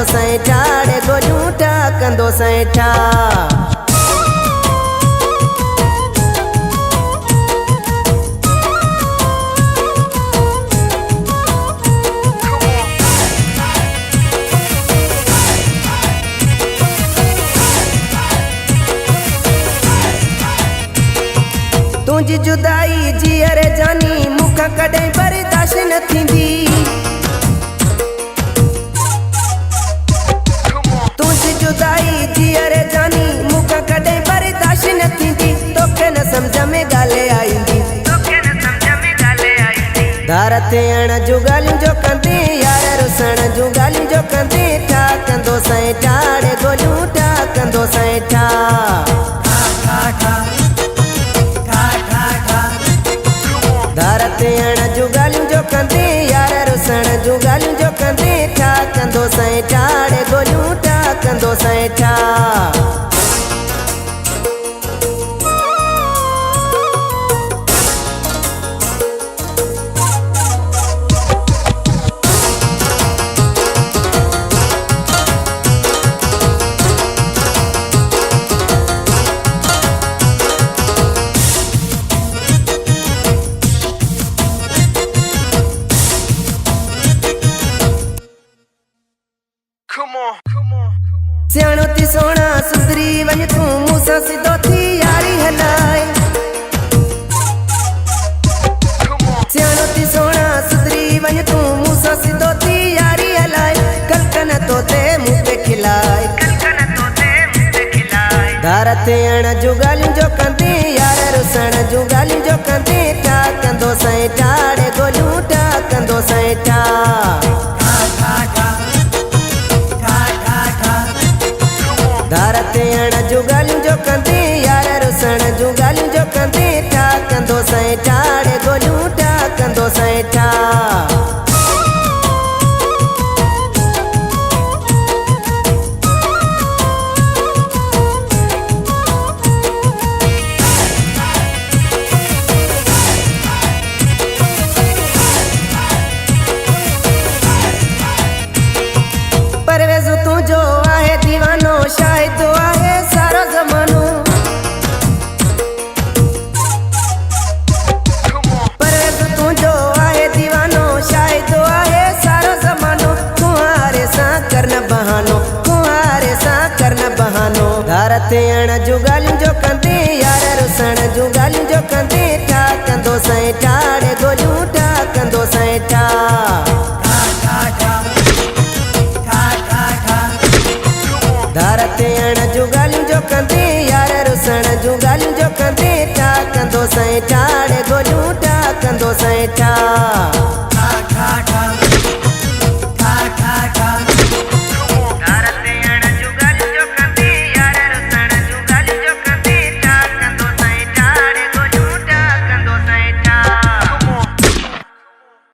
कंदो सैठा रे गोलूटा कंदो सैठा। तुझी जुदाई जीअर जानी मुखा कॾहिं बर्दाश्त न थींदी। तुझी जुदाई जीअर जानी मुखा कॾहिं बर्दाश्त न थींदी। तोखे न सम्झ में ॻाल्हि आईंदी। धार ते अण जूं ॻाल्हियूं जो कंदे यार रुसण जूं ॻाल्हियूं जो कंदे ठा कंदो सैठा रे गोलूं ठा कंदो सैठा। धार ते अण जूं ॻाल्हियूं जो कंदे यार रुसण जूं ॻाल्हियूं जो कंदे ठा कंदो सैठा रे गोलूं ठा कंदो सैठा। सियाणो थी सोना सुधरी वञ तूं मूंसां सिधो थी यारी हलाए। सियाणो थी सोना सुधरी वञ तूं मूंसां सिधो थी यारी हलाए। कलकन तो ते मुंह पे खिलाए। धार ते अण जूं ॻाल्हियूं जो कंदे यार रुसण जूं ॻाल्हियूं जो कंदे ठा कंदो सैठा रे गोलूं ठा कंदो सैठा। धार ते अण जूं ॻाल्हियूं जो कंदे यार रुसण जूं ॻाल्हियूं जो कंदे ठा कंदो सैठा रे गोलूं ठा कंदो सैठा। परवेज़ तुझो आहे दीवानो शाहिद आहे सारो ज़मानो। परवेज़ तुझो आहे दीवानो शाहिद आहे सारो ज़मानो। कुंवारे सां कर न बहानो कुंवारे सां कर न बहानो। धार ते अण जूं ॻाल्हियूं जो कंदे यार रुसण जूं ॻाल्हियूं जो कंदे ठा कंदो सैठा रे गोलूं ठा कंदो सैठा। धार ते अण जूं ॻाल्हियूं जो कंदे यार रुसण जूं ॻाल्हियूं जो कंदे ठा कंदो सैठा।